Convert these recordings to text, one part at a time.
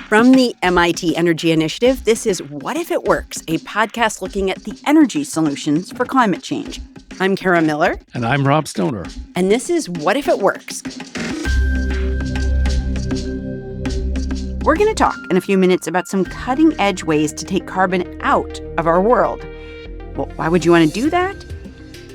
From the MIT Energy Initiative, this is What If It Works, a podcast looking at the energy solutions for climate change. I'm Kara Miller. And I'm Rob Stoner. And this is What If It Works. We're going to talk in a few minutes about some cutting-edge ways to take carbon out of our world. Well, why would you want to do that?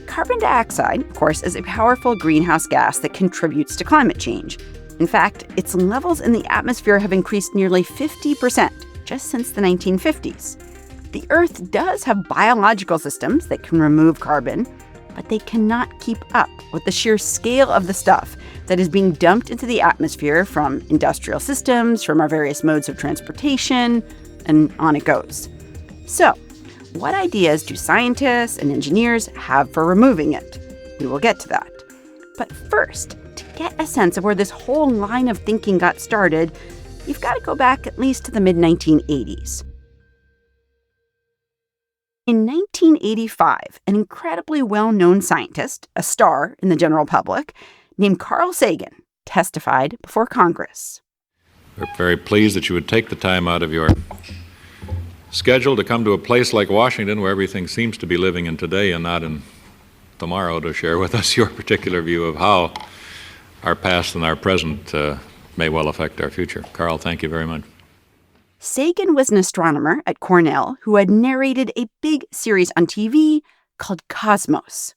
Carbon dioxide, of course, is a powerful greenhouse gas that contributes to climate change. In fact, its levels in the atmosphere have increased nearly 50% just since the 1950s. The Earth does have biological systems that can remove carbon, but they cannot keep up with the sheer scale of the stuff that is being dumped into the atmosphere from industrial systems, from our various modes of transportation, and on it goes. So, what ideas do scientists and engineers have for removing it? We will get to that. But first, to get a sense of where this whole line of thinking got started, you've got to go back at least to the mid-1980s. In 1985, an incredibly well-known scientist, a star in the general public, named Carl Sagan, testified before Congress. We're very pleased that you would take the time out of your schedule to come to a place like Washington where everything seems to be living in today and not in tomorrow to share with us your particular view of how our past and our present may well affect our future. Carl, thank you very much. Sagan was an astronomer at Cornell who had narrated a big series on TV called Cosmos.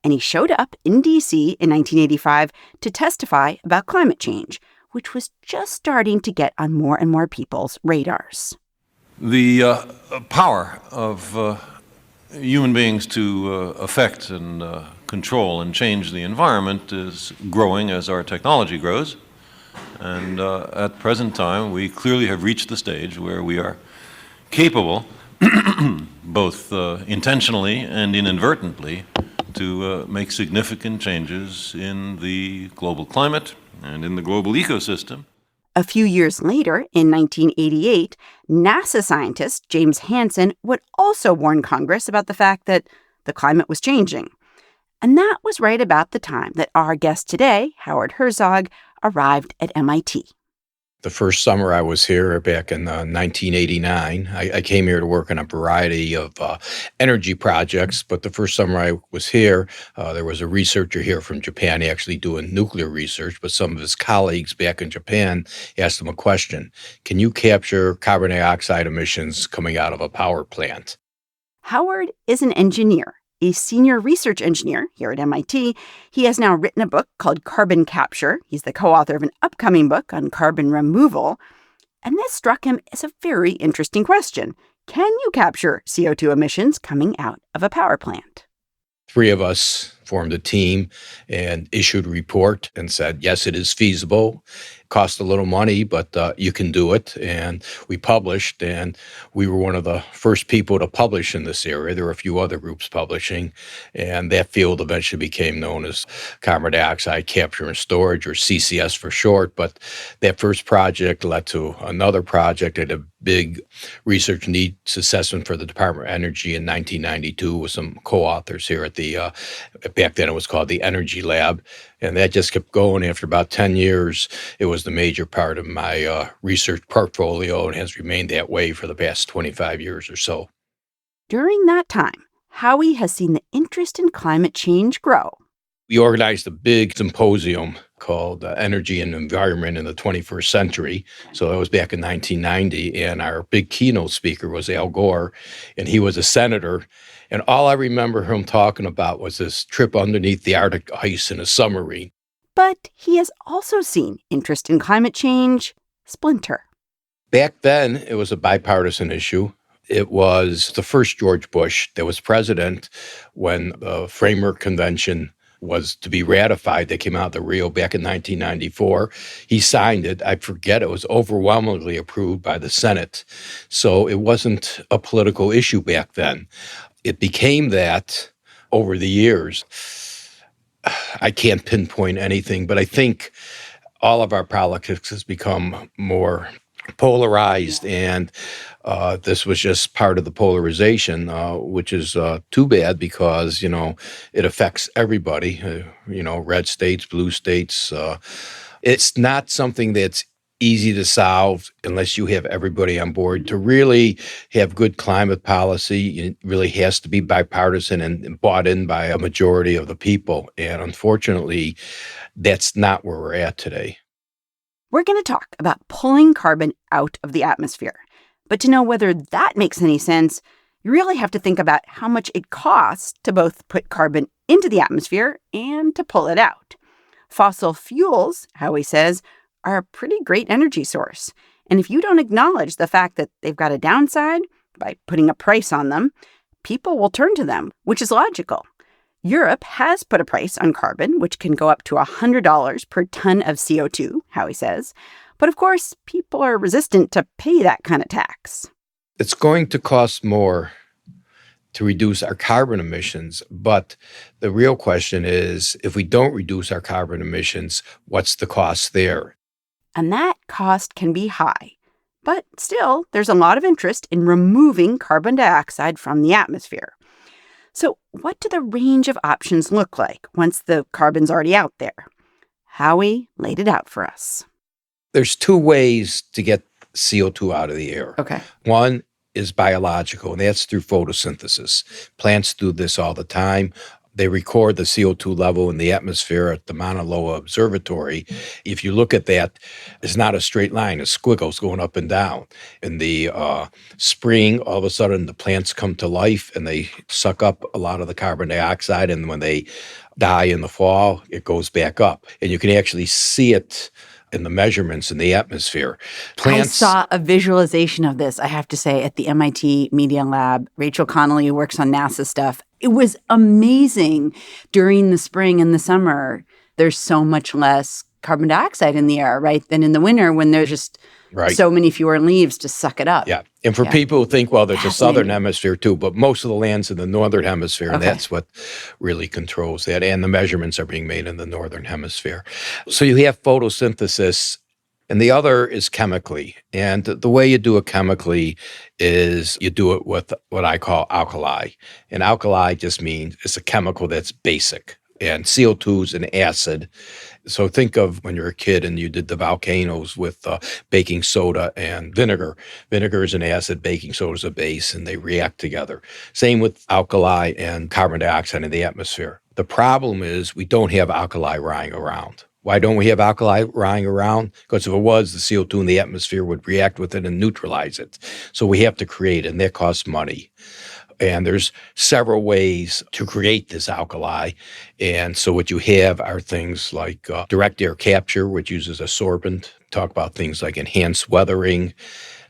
And he showed up in D.C. in 1985 to testify about climate change, which was just starting to get on more and more people's radars. The power of human beings to affect and control and change the environment is growing as our technology grows. And at present time, we clearly have reached the stage where we are capable, both intentionally and inadvertently, to make significant changes in the global climate and in the global ecosystem. A few years later, in 1988, NASA scientist James Hansen would also warn Congress about the fact that the climate was changing. And that was right about the time that our guest today, Howard Herzog, arrived at MIT. The first summer I was here back in 1989, I came here to work on a variety of energy projects, but the first summer I was here, there was a researcher here from Japan actually doing nuclear research, but some of his colleagues back in Japan asked him a question: can you capture carbon dioxide emissions coming out of a power plant? Howard is an engineer, a senior research engineer here at MIT. He has now written a book called Carbon Capture. He's the co-author of an upcoming book on carbon removal. And this struck him as a very interesting question. Can you capture CO2 emissions coming out of a power plant? Three of us formed a team and issued a report and said, yes, it is feasible. Cost a little money, but you can do it. And we published, and we were one of the first people to publish in this area. There were a few other groups publishing, and that field eventually became known as carbon dioxide capture and storage, or CCS for short. But that first project led to another project at a big research needs assessment for the Department of Energy in 1992 with some co-authors here at the, back then it was called the Energy Lab. And that just kept going. After about 10 years, it was the major part of my research portfolio and has remained that way for the past 25 years or so. During that time, Howie has seen the interest in climate change grow. We organized a big symposium called Energy and Environment in the 21st Century. So that was back in 1990. And our big keynote speaker was Al Gore, and he was a senator. And all I remember him talking about was this trip underneath the Arctic ice in a submarine. But he has also seen interest in climate change splinter. Back then, it was a bipartisan issue. It was the first George Bush that was president when the Framework Convention was to be ratified. That came out of the Rio back in 1994. He signed it. I forget, it was overwhelmingly approved by the Senate. So it wasn't a political issue back then. It became that over the years. I can't pinpoint anything, but I think all of our politics has become more polarized, and this was just part of the polarization, which is too bad because, it affects everybody, red states, blue states. It's not something that's easy to solve unless you have everybody on board. To really have good climate policy, it really has to be bipartisan and bought in by a majority of the people. And unfortunately, that's not where we're at today. We're going to talk about pulling carbon out of the atmosphere. But to know whether that makes any sense, you really have to think about how much it costs to both put carbon into the atmosphere and to pull it out. Fossil fuels, Howie says, are a pretty great energy source. And if you don't acknowledge the fact that they've got a downside by putting a price on them, people will turn to them, which is logical. Europe has put a price on carbon, which can go up to $100 per ton of CO2, Howie says. But of course, people are resistant to pay that kind of tax. It's going to cost more to reduce our carbon emissions, but the real question is, if we don't reduce our carbon emissions, what's the cost there? And that cost can be high. But still, there's a lot of interest in removing carbon dioxide from the atmosphere. So what do the range of options look like once the carbon's already out there? Howie laid it out for us. There's two ways to get CO2 out of the air. Okay. One is biological, and that's through photosynthesis. Plants do this all the time. They record the CO2 level in the atmosphere at the Mauna Loa Observatory. If you look at that, it's not a straight line. It's squiggles going up and down. In the spring, all of a sudden, the plants come to life, and they suck up a lot of the carbon dioxide. And when they die in the fall, it goes back up. And you can actually see it in the measurements in the atmosphere. I saw a visualization of this, I have to say, at the MIT Media Lab. Rachel Connolly, who works on NASA stuff. It was amazing. During the spring and the summer, there's so much less carbon dioxide in the air, right, than in the winter when there's just so many fewer leaves to suck it up. Yeah. And for people who think, well, there's a southern hemisphere too, but most of the land's in the northern hemisphere, and that's what really controls that. And the measurements are being made in the northern hemisphere. So you have photosynthesis, and the other is chemically. And the way you do it chemically is you do it with what I call alkali. And alkali just means it's a chemical that's basic. And CO2 is an acid. So think of when you're a kid and you did the volcanoes with baking soda and vinegar. Vinegar is an acid, baking soda is a base, and they react together. Same with alkali and carbon dioxide in the atmosphere. The problem is we don't have alkali lying around. Why don't we have alkali lying around? Because if it was, the CO2 in the atmosphere would react with it and neutralize it. So we have to create it, and that costs money. And there's several ways to create this alkali. And so what you have are things like direct air capture, which uses a sorbent. Talk about things like enhanced weathering.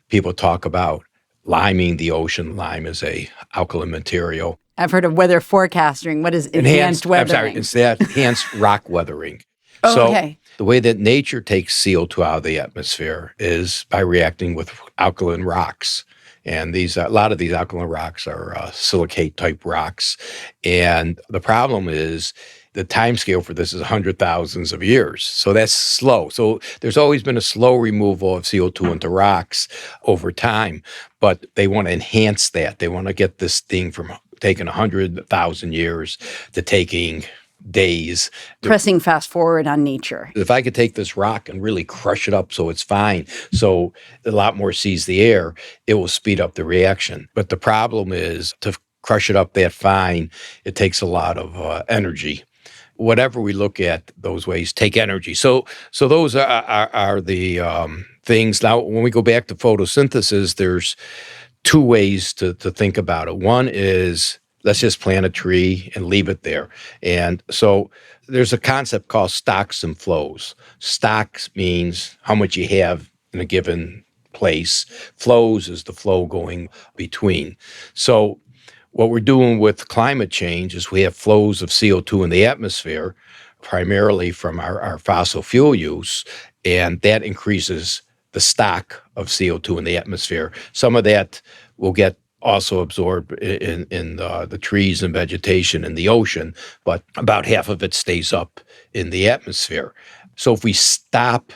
People talk about liming the ocean. Lime is a alkaline material. I've heard of weather forecasting. What is enhanced weathering? I'm sorry, it's that enhanced rock weathering. Okay. The way that nature takes CO2 out of the atmosphere is by reacting with alkaline rocks. And a lot of these alkaline rocks are silicate-type rocks. And the problem is the time scale for this is 100,000s of years. So that's slow. So there's always been a slow removal of CO2 into rocks over time. But they want to enhance that. They want to get this thing from taking 100,000 years to taking days. Pressing fast forward on nature. If I could take this rock and really crush it up so it's fine, so a lot more sees the air, it will speed up the reaction. But the problem is to crush it up that fine, it takes a lot of energy. Whatever we look at, those ways take energy. So those are the things. Now, when we go back to photosynthesis, there's two ways to think about it. One is, let's just plant a tree and leave it there. And so there's a concept called stocks and flows. Stocks means how much you have in a given place. Flows is the flow going between. So what we're doing with climate change is we have flows of CO2 in the atmosphere, primarily from our fossil fuel use, and that increases the stock of CO2 in the atmosphere. Some of that will get also absorbed in the trees and vegetation in the ocean, but about half of it stays up in the atmosphere. So if we stop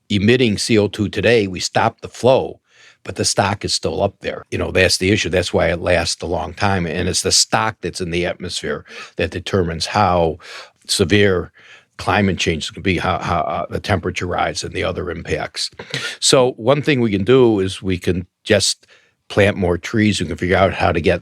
emitting CO2 today, we stop the flow, but the stock is still up there. That's the issue. That's why it lasts a long time. And it's the stock that's in the atmosphere that determines how severe climate change is going to be, how the temperature rise and the other impacts. So one thing we can do is we can just plant more trees. We can figure out how to get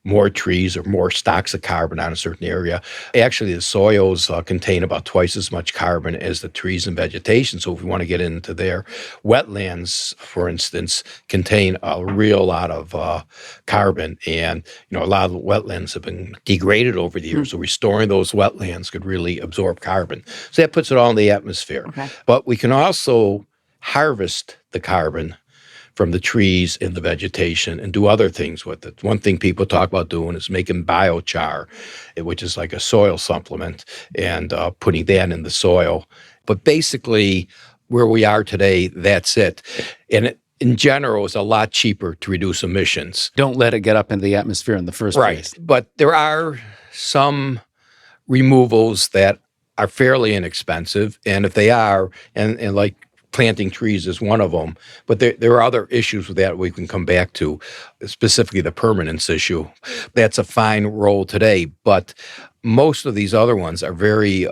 more trees or more stocks of carbon on a certain area. Actually, the soils contain about twice as much carbon as the trees and vegetation. So if we want to get into there, wetlands, for instance, contain a real lot of carbon. And, a lot of the wetlands have been degraded over the years. So restoring those wetlands could really absorb carbon. So that puts it all in the atmosphere. Okay. But we can also harvest the carbon from the trees and the vegetation and do other things with it. One thing people talk about doing is making biochar, which is like a soil supplement, and putting that in the soil. But basically, where we are today, that's it. And in general, it's a lot cheaper to reduce emissions. Don't let it get up into the atmosphere in the first place. Right. But there are some removals that are fairly inexpensive. And if they are, and like planting trees is one of them. But there are other issues with that we can come back to, specifically the permanence issue. That's a fine role today, but most of these other ones are very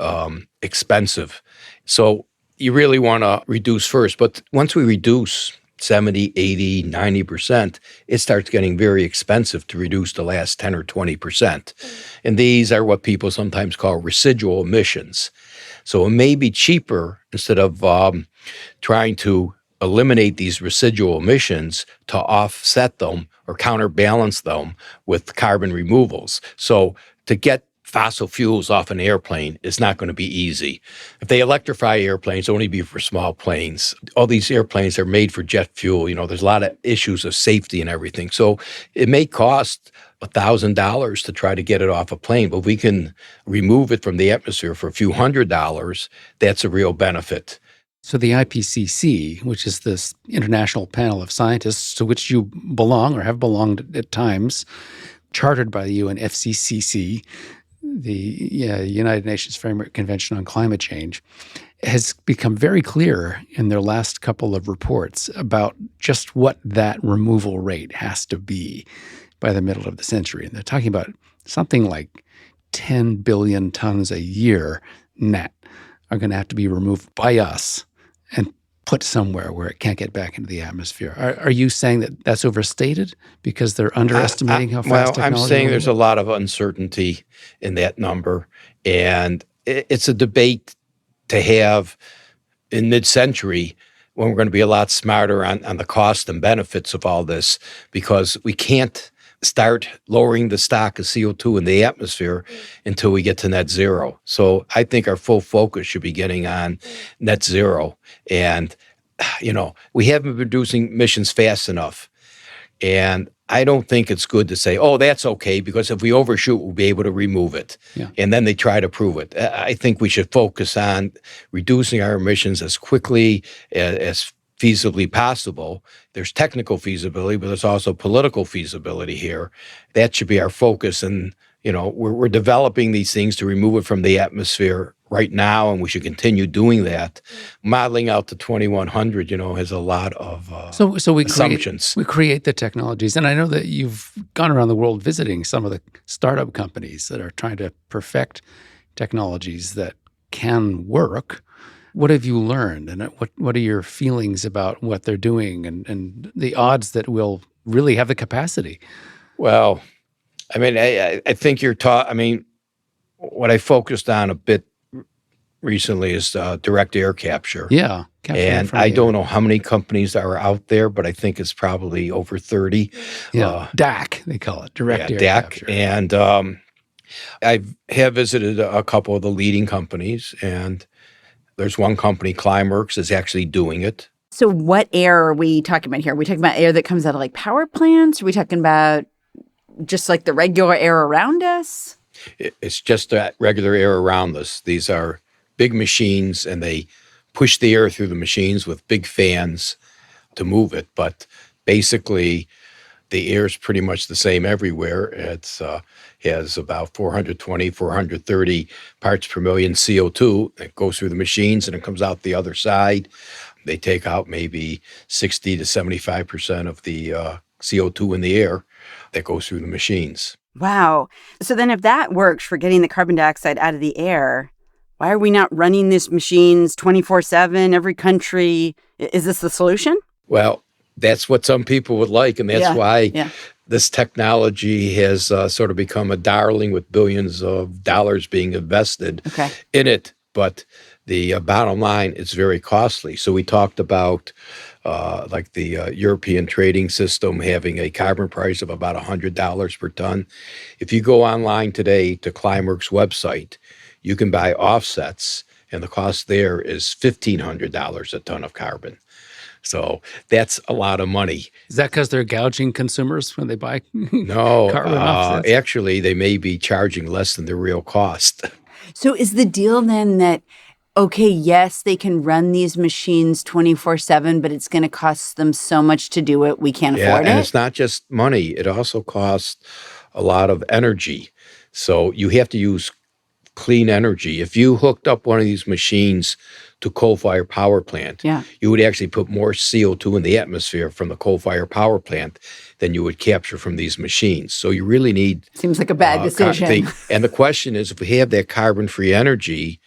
expensive. So you really want to reduce first. But once we reduce 70, 80, 90%, it starts getting very expensive to reduce the last 10 or 20%. And these are what people sometimes call residual emissions. So it may be cheaper, instead of trying to eliminate these residual emissions, to offset them or counterbalance them with carbon removals. So to get fossil fuels off an airplane is not going to be easy. If they electrify airplanes, it'll only be for small planes. All these airplanes are made for jet fuel. There's a lot of issues of safety and everything. So it may cost $1,000 to try to get it off a plane, but we can remove it from the atmosphere for a few $100s. That's a real benefit. So the IPCC, which is this international panel of scientists to which you belong or have belonged at times, chartered by the UNFCCC, the United Nations Framework Convention on Climate Change, has become very clear in their last couple of reports about just what that removal rate has to be by the middle of the century. And they're talking about something like 10 billion tons a year net are going to have to be removed by us and put somewhere where it can't get back into the atmosphere. Are you saying that that's overstated because they're underestimating how fast technology I'm saying will there's a lot of uncertainty in that number. And it's a debate to have in mid-century when we're going to be a lot smarter on the cost and benefits of all this, because we can't start lowering the stock of CO2 in the atmosphere until we get to net zero. So I think our full focus should be getting on net zero. And, we haven't been reducing emissions fast enough. And I don't think it's good to say, oh, that's okay, because if we overshoot, we'll be able to remove it. Yeah. And then they try to prove it. I think we should focus on reducing our emissions as quickly as feasibly possible. There's technical feasibility, but there's also political feasibility here. That should be our focus. And, we're developing these things to remove it from the atmosphere right now, and we should continue doing that. Modeling out to 2100, has a lot of So we assumptions. We create the technologies. And I know that you've gone around the world visiting some of the startup companies that are trying to perfect technologies that can work. What have you learned, and what are your feelings about what they're doing and the odds that we'll really have the capacity? Well, I think you're what I focused on a bit recently is direct air capture. Yeah. And I don't know how many companies are out there, but I think it's probably over 30. Yeah, DAC, they call it, direct air DAC. capture. And I have visited a couple of the leading companies, and there's one company, Climeworks, is actually doing it. So what air are we talking about here? Are we talking about air that comes out of like power plants? Are we talking about just like the regular air around us? It's just that regular air around us. These are big machines, and they push the air through the machines with big fans to move it. But basically, the air is pretty much the same everywhere. It's has about 420, 430 parts per million CO2. It goes through the machines, and it comes out the other side. They take out maybe 60 to 75% of the CO2 in the air that goes through the machines. Wow. So then if that works for getting the carbon dioxide out of the air, Why are we not running these machines 24/7, every country? Is this the solution? Well, that's what some people would like, and that's why Yeah. this technology has sort of become a darling with billions of dollars being invested Okay. in it. But the bottom line, it's very costly. So we talked about like the European trading system having a carbon price of about $100 per ton. If you go online today to Climeworks' website, you can buy offsets, and the cost there is $1,500 a ton of carbon. So that's a lot of money. Is that because they're gouging consumers when they buy No, carbon offsets? actually, they may be charging less than the real cost. So is the deal then that, okay, yes, they can run these machines 24/7, but it's going to cost them so much to do it, we can't afford and it? it's not just money. It also costs a lot of energy. So you have to use clean energy. If you hooked up one of these machines to coal-fired power plant, you would actually put more CO2 in the atmosphere from the coal-fired power plant than you would capture from these machines. So you really need... Seems like a bad decision. And the question is, if we have that carbon-free energy,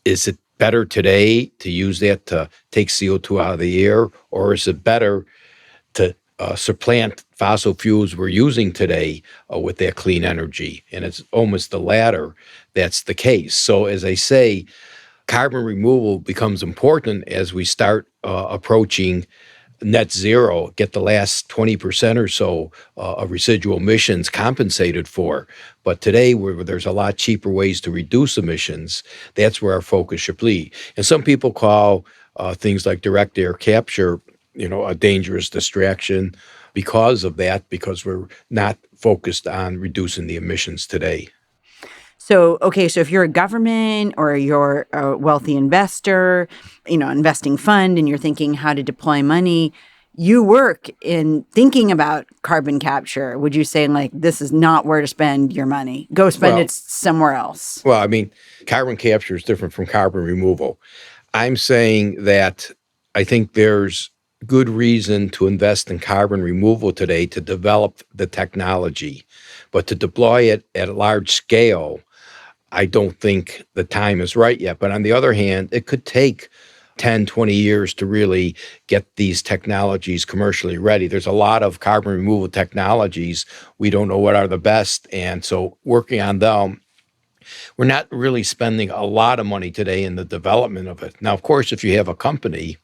is it better today to use that to take CO2 out of the air, or is it better to supplant fossil fuels we're using today with that clean energy? And it's almost the latter that's the case. So as I say, carbon removal becomes important as we start approaching net zero, get the last 20% or so of residual emissions compensated for. But today, where there's a lot cheaper ways to reduce emissions, that's where our focus should be. And some people call things like direct air capture, a dangerous distraction because of that, because we're not focused on reducing the emissions today. So, okay, so if you're a government or you're a wealthy investor, investing fund, and you're thinking how to deploy money, you work in thinking about carbon capture. Would you say, like, this is not where to spend your money? Go spend it somewhere else. Well, I mean, carbon capture is different from carbon removal. I'm saying that I think there's good reason to invest in carbon removal today to develop the technology. But to deploy it at a large scale, I don't think the time is right yet. But on the other hand, it could take 10, 20 years to really get these technologies commercially ready. There's a lot of carbon removal technologies. We don't know what are the best. And so working on them, we're not really spending a lot of money today in the development of it. Now, of course, if you have a company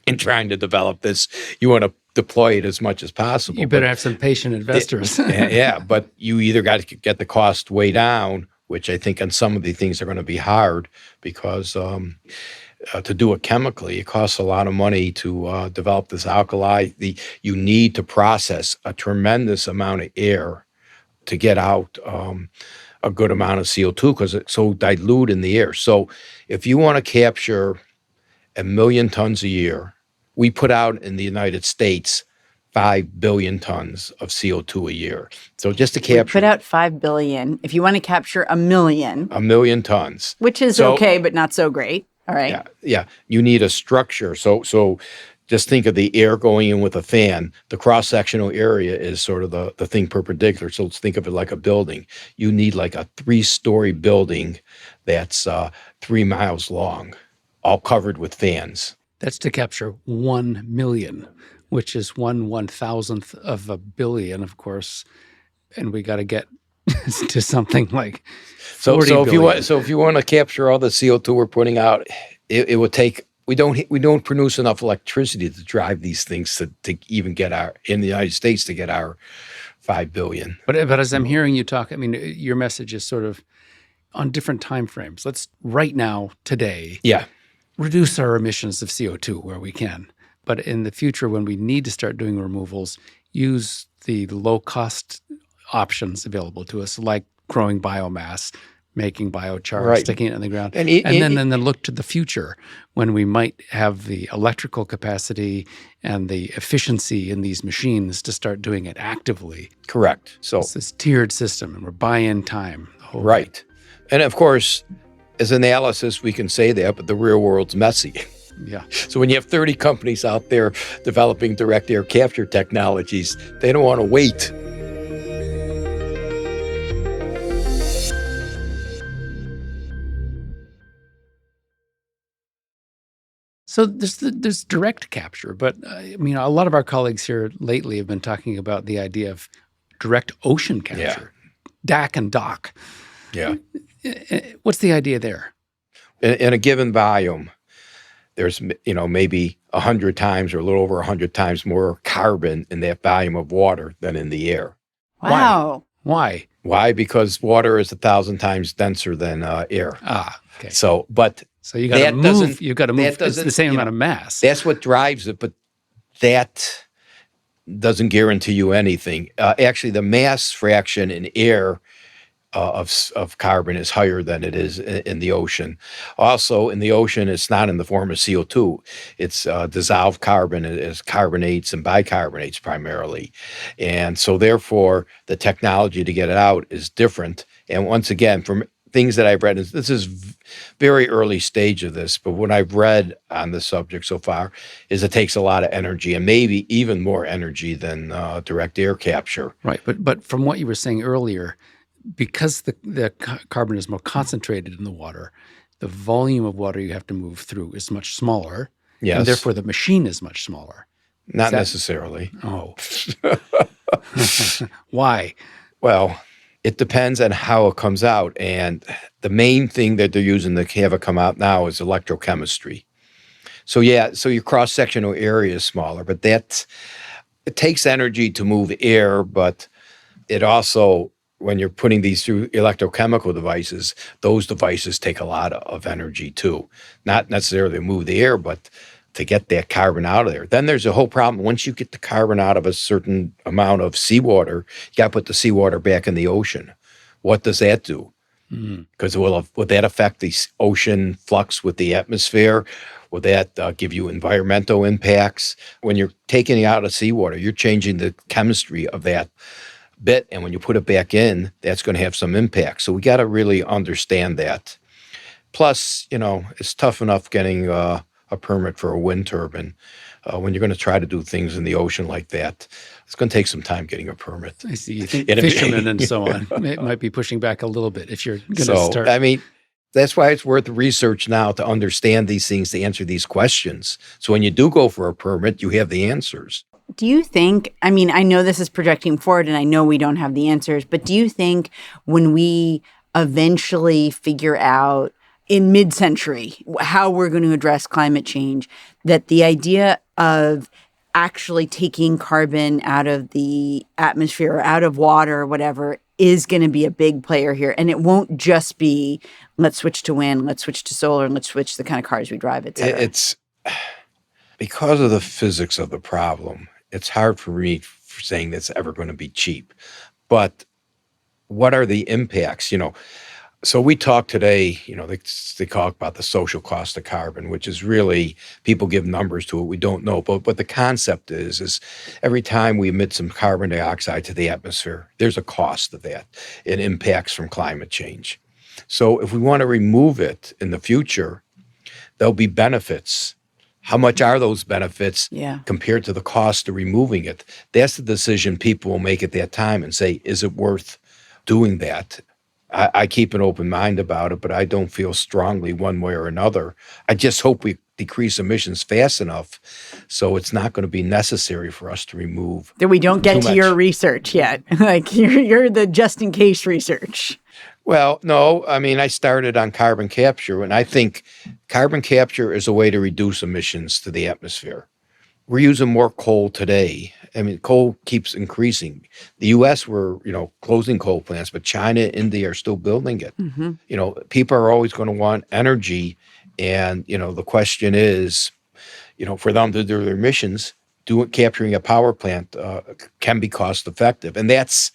in trying to develop this, you want to deploy it as much as possible. You better have some patient investors. Yeah, but you either got to get the cost way down, which I think on some of the things are going to be hard because to do it chemically, it costs a lot of money to develop this alkali. You need to process a tremendous amount of air to get out a good amount of CO2 because it's so dilute in the air. So if you want to capture 1 million tons a year, we put out in the United States 5 billion tons of CO2 a year. So just to capture... We put out 5 billion. If you want to capture 1 million... 1 million tons. Which is okay, but not so great. All right. Yeah. You need a structure. So just think of the air going in with a fan. The cross-sectional area is sort of the thing perpendicular. So let's think of it like a building. You need like a 3-story building that's 3 miles long, all covered with fans. That's to capture 1 million, which is 1/1000th of a billion, of course. And we got to get to something like 40 billion. If you want to capture all the CO2 we're putting out, it would take... We don't produce enough electricity to drive these things to even get in the United States to get our 5 billion. But as I'm hearing you talk, I mean, your message is sort of on different time frames. Let's right now, today, reduce our emissions of CO2 where we can. But in the future, when we need to start doing removals, use the low-cost options available to us, like growing biomass, making biochar, sticking it in the ground, and then look to the future when we might have the electrical capacity and the efficiency in these machines to start doing it actively. Correct. So it's this tiered system, and we're buying time. The whole right. And of course, as analysis, we can say that, but the real world's messy. Yeah. So when you have 30 companies out there developing direct air capture technologies, they don't want to wait. So there's direct capture, but I mean, a lot of our colleagues here lately have been talking about the idea of direct ocean capture, DAC and DOC. Yeah. What's the idea there? In a given volume, there's, maybe 100 times or a little over 100 times more carbon in that volume of water than in the air. Wow. Why? Why? Because water is 1,000 times denser than air. Okay. So You got to that move. doesn't- You got to move. that It's the doesn't, same amount of mass. that's what drives it, but that doesn't guarantee you anything. Actually, the mass fraction in air of carbon is higher than it is in the ocean. Also, in the ocean, it's not in the form of CO2. It's dissolved carbon as carbonates and bicarbonates primarily. And so therefore, the technology to get it out is different. And once again, from things that I've read, this is very early stage of this, but what I've read on the subject so far is it takes a lot of energy, and maybe even more energy than direct air capture. Right. But from what you were saying earlier, because the carbon is more concentrated in the water, the volume of water you have to move through is much smaller. Yes. And therefore, the machine is much smaller. Not necessarily. Oh. Why? Well, it depends on how it comes out. And the main thing that they're using to have it come out now is electrochemistry. So your cross-sectional area is smaller, but it takes energy to move air, but it also, when you're putting these through electrochemical devices, those devices take a lot of energy too. Not necessarily to move the air, but to get that carbon out of there. Then there's a whole problem. Once you get the carbon out of a certain amount of seawater, you got to put the seawater back in the ocean. What does that do? Because would that affect the ocean flux with the atmosphere? Will that give you environmental impacts? When you're taking it out of seawater, you're changing the chemistry of that bit, and when you put it back in, that's going to have some impact. So we got to really understand that. Plus, it's tough enough getting a permit for a wind turbine. When you're going to try to do things in the ocean like that, it's going to take some time getting a permit. I see. You think fishermen and so on might be pushing back a little bit if you're going to start. I mean, that's why it's worth research now to understand these things, to answer these questions. So when you do go for a permit, you have the answers. Do you think, I mean, I know this is projecting forward and I know we don't have the answers, but do you think when we eventually figure out in mid-century how we're going to address climate change, that the idea of actually taking carbon out of the atmosphere or out of water or whatever is going to be a big player here? And it won't just be, let's switch to wind, let's switch to solar, and let's switch the kind of cars we drive, et cetera. It's because of the physics of the problem. It's hard for me saying that's ever going to be cheap. But what are the impacts? So we talk today, they talk about the social cost of carbon, which is really, people give numbers to it. We don't know. But what the concept is every time we emit some carbon dioxide to the atmosphere, there's a cost of that. It impacts from climate change. So if we want to remove it in the future, there'll be benefits. How much are those benefits compared to the cost of removing it? That's the decision people will make at that time and say, is it worth doing that? I keep an open mind about it, but I don't feel strongly one way or another. I just hope we decrease emissions fast enough so it's not going to be necessary for us to remove. That we don't get to much. your research yet. Like you're the just in case research. Well, no, I mean, I started on carbon capture, and I think carbon capture is a way to reduce emissions to the atmosphere. We're using more coal today. I mean, coal keeps increasing. The U.S., we're, closing coal plants, but China, India are still building it. Mm-hmm. People are always going to want energy. And, the question is, for them to do their emissions, capturing a power plant can be cost effective. And that's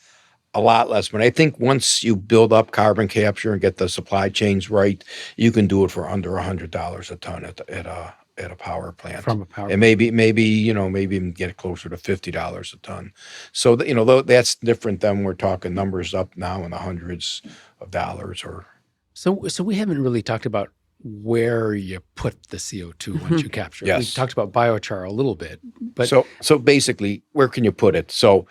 a lot less. But I think once you build up carbon capture and get the supply chains right, you can do it for under $100 a ton at a power plant. From a power and maybe even get it closer to $50 a ton. So that's different than we're talking numbers up now in the hundreds of dollars. Or So we haven't really talked about where you put the CO2 once you capture it. Yes. We talked about biochar a little bit, but so basically, where can you put it? So,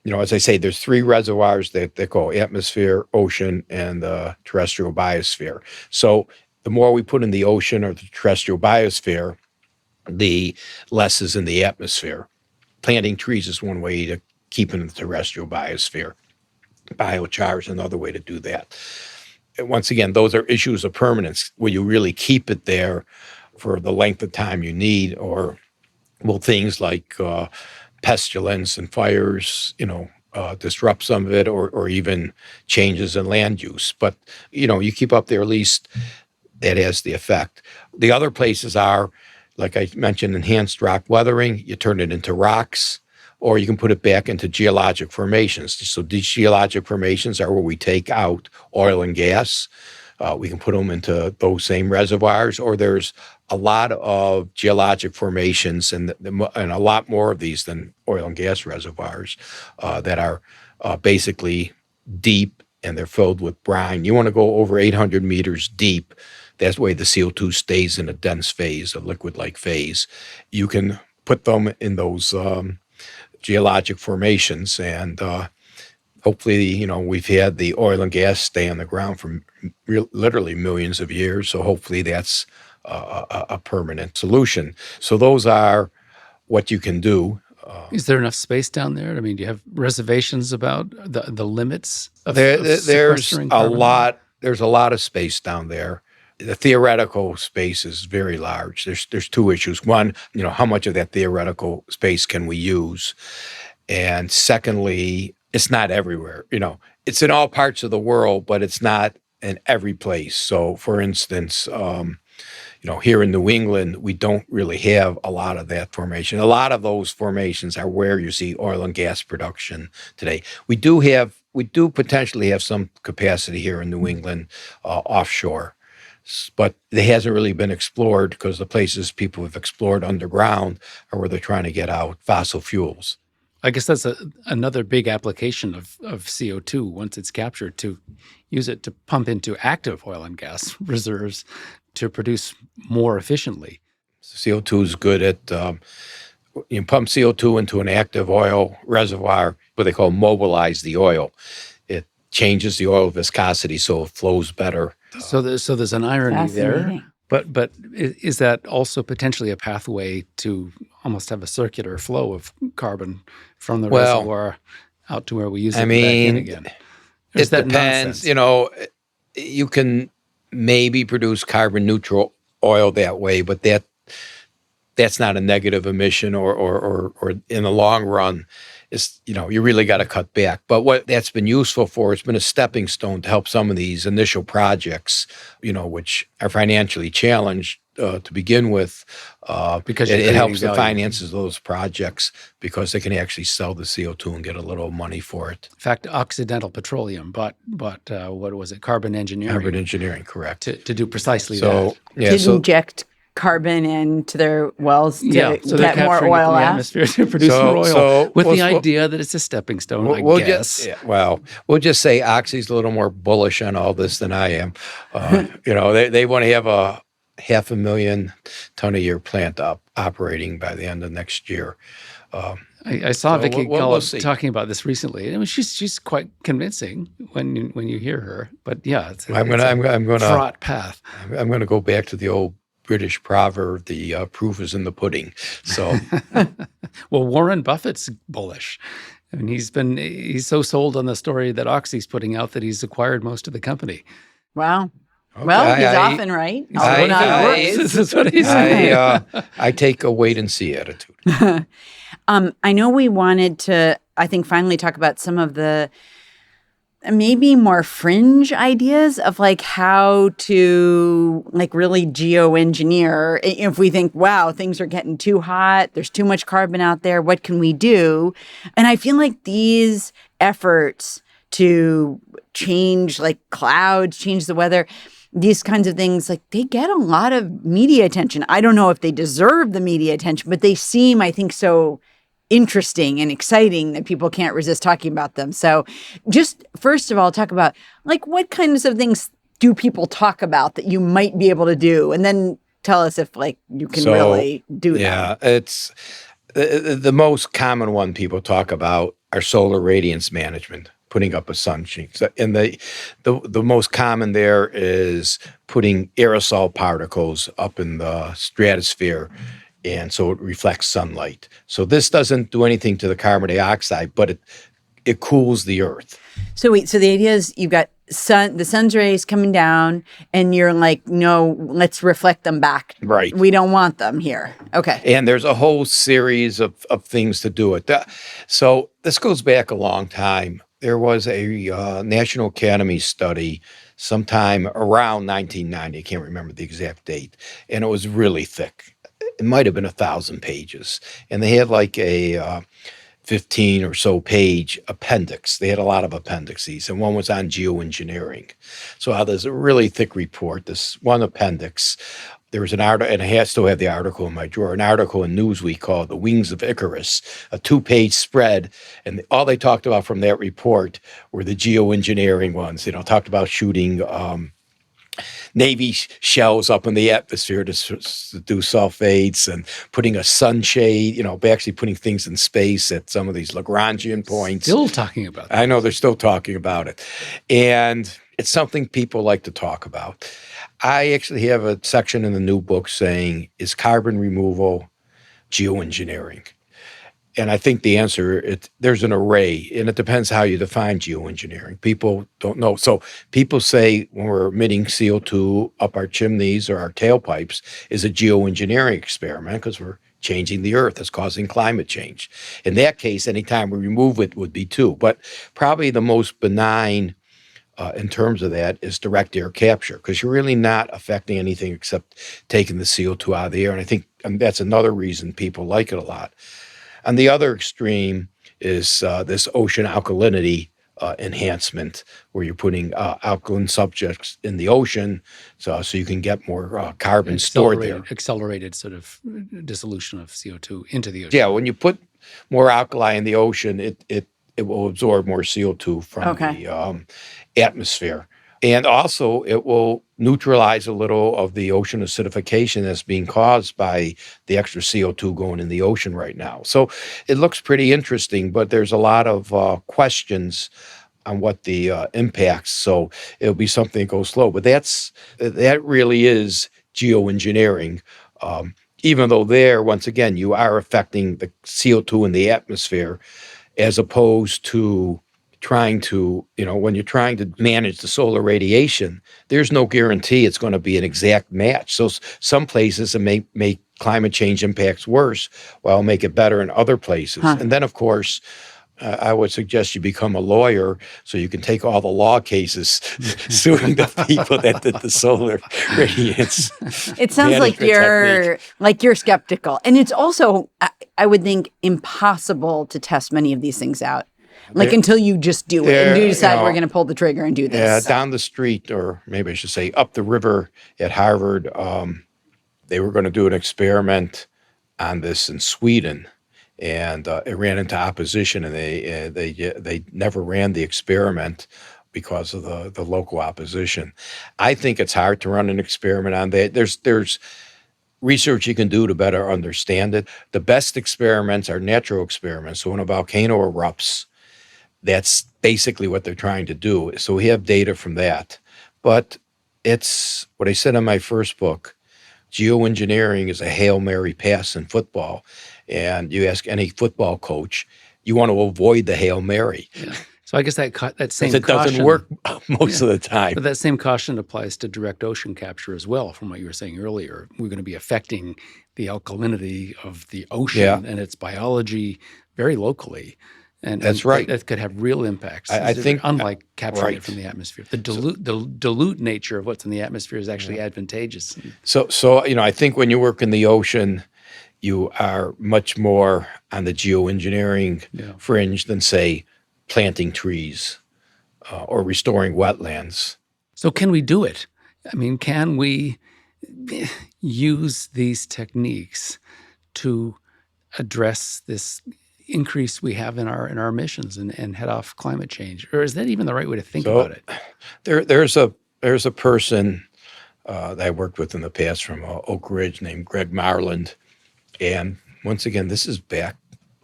as I say, there's three reservoirs that they call atmosphere, ocean, and the terrestrial biosphere. So the more we put in the ocean or the terrestrial biosphere, the less is in the atmosphere. Planting trees is one way to keep it in the terrestrial biosphere. Biochar is another way to do that. And once again, those are issues of permanence. Will you really keep it there for the length of time you need, or will things like pestilence and fires, disrupt some of it, or even changes in land use? But, you keep up there, at least that has the effect. The other places are, like I mentioned, enhanced rock weathering. You turn it into rocks, or you can put it back into geologic formations. So these geologic formations are where we take out oil and gas. We can put them into those same reservoirs, or there's a lot of geologic formations and a lot more of these than oil and gas reservoirs that are basically deep, and they're filled with brine. You want to go over 800 meters deep. That's the way the CO2 stays in a dense phase, a liquid-like phase. You can put them in those geologic formations, and hopefully, we've had the oil and gas stay on the ground for literally millions of years, so hopefully that's a permanent solution. So those are what you can do. Is there enough space down there? I mean, do you have reservations about the limits of There's sequestering carbon? There's a lot of space down there. The theoretical space is very large. There's two issues. One, how much of that theoretical space can we use? And secondly, it's not everywhere. It's in all parts of the world, but it's not in every place. So, for instance, here in New England, we don't really have a lot of that formation. A lot of those formations are where you see oil and gas production today. We do potentially have some capacity here in New England offshore, but it hasn't really been explored, because the places people have explored underground are where they're trying to get out fossil fuels. I guess that's another big application of CO2 once it's captured, to use it to pump into active oil and gas reserves to produce more efficiently. CO2 is good at, you pump CO2 into an active oil reservoir, what they call mobilize the oil. It changes the oil viscosity so it flows better. So there's an irony there. But is that also potentially a pathway to almost have a circular flow of carbon from the reservoir out to where we use it back in again? It depends. Nonsense? You can maybe produce carbon neutral oil that way, but that's not a negative emission, or in the long run, is you really got to cut back. But what that's been useful for, it's been a stepping stone to help some of these initial projects, which are financially challenged to begin with, because it helps the finances of those projects, because they can actually sell the CO2 and get a little money for it. In fact, Occidental Petroleum, but what was it? Carbon engineering. Carbon engineering, correct. To do precisely that. To inject carbon into their wells to so get more oil the out. atmosphere to produce more oil, with the idea that it's a stepping stone, I guess. We'll just say Oxy's a little more bullish on all this than I am. They want to have a 500,000 ton a year plant operating by the end of next year. I saw Vicki Gull talking about this recently. I mean, she's quite convincing when you hear her. But yeah, I'm gonna fraught path. I'm gonna go back to the old British proverb: the proof is in the pudding. So, well, Warren Buffett's bullish. I mean, he's so sold on the story that Oxy's putting out that he's acquired most of the company. Wow. Okay. Well, he's often right. This is what he's saying. I take a wait and see attitude. I know we wanted to, I think, finally talk about some of the maybe more fringe ideas of how to really geoengineer. If we think, wow, things are getting too hot, there's too much carbon out there, what can we do? And I feel like these efforts to change clouds, change the weather, these kinds of things, they get a lot of media attention. I don't know if they deserve the media attention, but they seem, I think, so interesting and exciting that people can't resist talking about them. So just first of all, talk about what kinds of things do people talk about that you might be able to do? And then tell us if you can really do that. Yeah, it's the most common one people talk about are solar radiance management putting up a sun sheet. And the most common there is putting aerosol particles up in the stratosphere, and so it reflects sunlight. So this doesn't do anything to the carbon dioxide, but it cools the earth. So wait, so the idea is you've got the sun's rays coming down, and you're like, no, let's reflect them back. Right. We don't want them here. Okay. And there's a whole series of things to do it. So this goes back a long time. There was a National Academy study sometime around 1990. I can't remember the exact date. And it was really thick. It might have been 1,000 pages. And they had like a 15 or so page appendix. They had a lot of appendices, and one was on geoengineering. So there's a really thick report, this one appendix. There was an article, and I have still have the article in my drawer, an article in Newsweek called The Wings of Icarus, a 2-page spread. And all they talked about from that report were the geoengineering ones. Talked about shooting Navy shells up in the atmosphere to do sulfates, and putting a sunshade, actually putting things in space at some of these Lagrangian points. Still talking about that. I know they're still talking about it. And it's something people like to talk about. I actually have a section in the new book saying, is carbon removal geoengineering? And I think the answer, there's an array, and it depends how you define geoengineering. People don't know. So people say when we're emitting CO2 up our chimneys or our tailpipes is a geoengineering experiment because we're changing the earth. It's causing climate change. In that case, anytime we remove it would be too. But probably the most benign in terms of that is direct air capture, because you're really not affecting anything except taking the CO2 out of the air. And I think that's another reason people like it a lot. On the other extreme is this ocean alkalinity enhancement, where you're putting alkaline subjects in the ocean so you can get more carbon stored there. Accelerated sort of dissolution of CO2 into the ocean. Yeah, when you put more alkali in the ocean, it will absorb more CO2 from the atmosphere. And also, it will neutralize a little of the ocean acidification that's being caused by the extra CO2 going in the ocean right now. So it looks pretty interesting, but there's a lot of questions on what the impacts. So it'll be something that goes slow. But that really is geoengineering. Even though once again, you are affecting the CO2 in the atmosphere, as opposed to trying to, when you're trying to manage the solar radiation, there's no guarantee it's going to be an exact match. So some places it may make climate change impacts worse, while make it better in other places. And then, of course, I would suggest you become a lawyer so you can take all the law cases suing the people that did the solar radiance. It sounds like you're skeptical. And it's also, I would think, impossible to test many of these things out. Until you just do it and you decide we're going to pull the trigger and do this. Yeah, down the street, or maybe I should say up the river at Harvard, they were going to do an experiment on this in Sweden, and it ran into opposition, and they never ran the experiment because of the local opposition. I think it's hard to run an experiment on that. There's research you can do to better understand it. The best experiments are natural experiments. So when a volcano erupts, that's basically what they're trying to do. So we have data from that. But it's what I said in my first book, geoengineering is a Hail Mary pass in football. And you ask any football coach, you want to avoid the Hail Mary. Yeah. So I guess that same caution, it doesn't work most of the time. But that same caution applies to direct ocean capture as well, from what you were saying earlier. We're going to be affecting the alkalinity of the ocean and its biology very locally. And that's right. That could have real impacts. I think, unlike capturing it from the atmosphere, the dilute nature of what's in the atmosphere is actually advantageous. So I think when you work in the ocean, you are much more on the geoengineering fringe than, say, planting trees or restoring wetlands. So can we do it? I mean, can we use these techniques to address this increase we have in our emissions and head off climate change? Or is that even the right way to think about it? There's a person that I worked with in the past from Oak Ridge named Greg Marland. And once again, this is back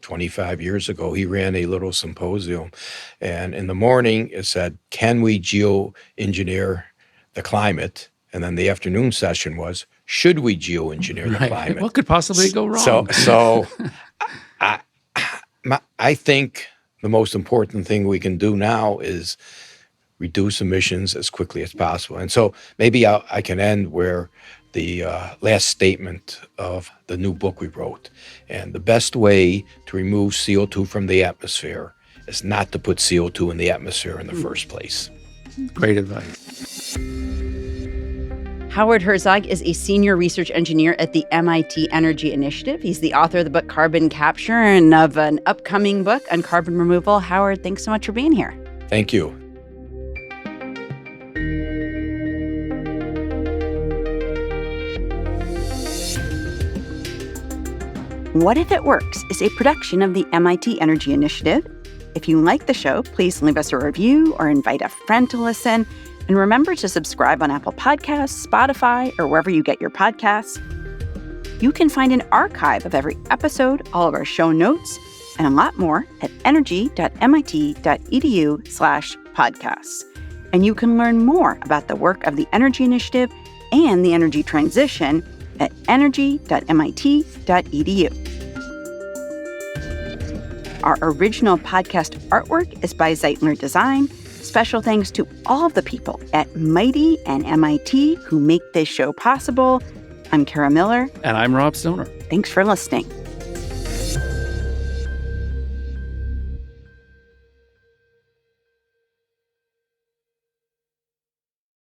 25 years ago. He ran a little symposium, and in the morning it said, can we geoengineer the climate? And then the afternoon session was, should we geoengineer the climate? What could possibly go wrong? So I think the most important thing we can do now is reduce emissions as quickly as possible. And so maybe I can end where the last statement of the new book we wrote. And the best way to remove CO2 from the atmosphere is not to put CO2 in the atmosphere in the first place. Great advice. Howard Herzog is a senior research engineer at the MIT Energy Initiative. He's the author of the book Carbon Capture and of an upcoming book on carbon removal. Howard, thanks so much for being here. Thank you. What If It Works is a production of the MIT Energy Initiative. If you like the show, please leave us a review or invite a friend to listen. And remember to subscribe on Apple Podcasts, Spotify, or wherever you get your podcasts. You can find an archive of every episode, all of our show notes, and a lot more at energy.mit.edu/podcasts. And you can learn more about the work of the Energy Initiative and the energy transition at energy.mit.edu. Our original podcast artwork is by Zeitler Design. Special thanks to all of the people at Mighty and MIT who make this show possible. I'm Kara Miller. And I'm Rob Stoner. Thanks for listening.